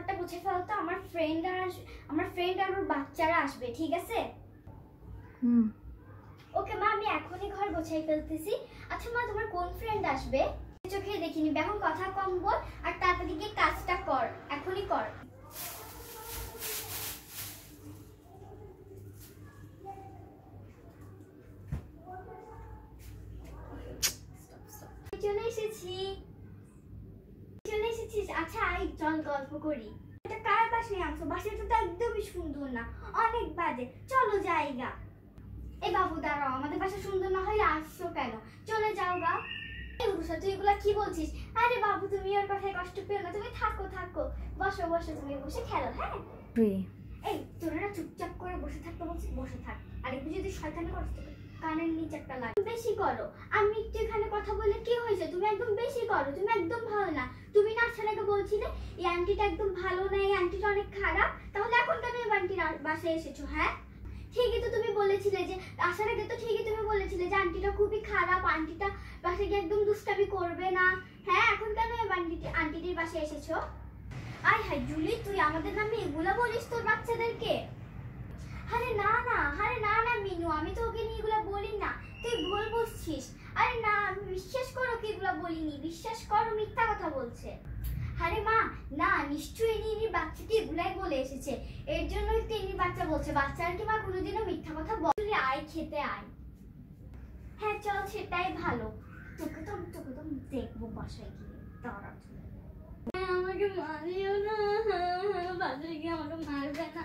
ঘরটা মুছে ফেলো তো, আমার ফ্রেন্ড আর ওর বাচ্চারা আসবে, ঠিক আছে? ওকে মা, আমি এখনই ঘর গোছাই ফেলতেছি। আচ্ছা মা, তোমার কোন ফ্রেন্ড আসবে? চোখে দেখিনি, এখন কথা কম বল আর তাড়াতাড়ি গিয়ে কাজটা কর, এখনই কর। চলে এসেছিস? আচ্ছা আই, চল গল্প করি। এটা কার বাসায় আনছো? বাসাটা তো একদমই সুন্দর না, অনেক বাজে। চলো যাইগা। এ বাবু দাঁড়াও, আমাদের বাসা সুন্দর না হলে আসছো কেন? চলে যাও গা। তুই এগুলা কি বলছিস? আরে বাবু, তুমি ওর কথায় কষ্ট পেও না, তুমি থাকো থাকো, বসো বসো, তুমি বসে খেলো। হ্যাঁ এই তোরা না চুপচাপ করে বসে থাকতে বলছিস, বসে থাক। আর একটু যদি শয়তানি করছ কানের নিচে একটা লাগে। বেশি করো। আমি একটু এখানে কথা বলে কি হয়েছে? তুমি একদম বেশি করো, তুমি একদম ভালো না। তুমি না আসার আগে বলছিলে এই আন্টিটা একদম ভালো না, এই আন্টিটা অনেক খারাপ, তাহলে এখন কেন এই আন্টির বাসায় এসেছো? হ্যাঁ ঠিকই তো তুমি বলেছিলে, যে আসার আগে তো ঠিকই তুমি বলেছিলে যে আন্টিটা খুবই খারাপ, আন্টিটা বাসায় গিয়ে একদম দুষ্টামি করবে না। হ্যাঁ এখন কেন আন্টিটির বাসায় এসেছো? আয় হায় জুলি, তুই আমাদের নামে এগুলা বলিস তোর বাচ্চাদেরকে? আরে না না মিনু, আমি তো ওকে নিয়ে এগুলা বলি না, তুই ভুল বুঝছিস। আরে না, আমি বিশ্বাস করো কি এগুলা বলিনি, বিশ্বাস করো, মিথ্যা কথা বলছে। আরে মা না, নিশ্চয়ই নিনি বাচ্চাকে এগুলাই বলে এসেছে, এর জন্যই তিনি বাচ্চা বলছে। বাচ্চার কি মা কোনোদিনও মিথ্যা কথা বলে? আয় খেতে আয়। হ্যাঁ চল, সেটাই ভালো। তোকে তো দেখবো বাসায় গিয়ে, দাঁড়া। আমাকে মারিও না, বাসায় গিয়ে আমাকে মারবে না।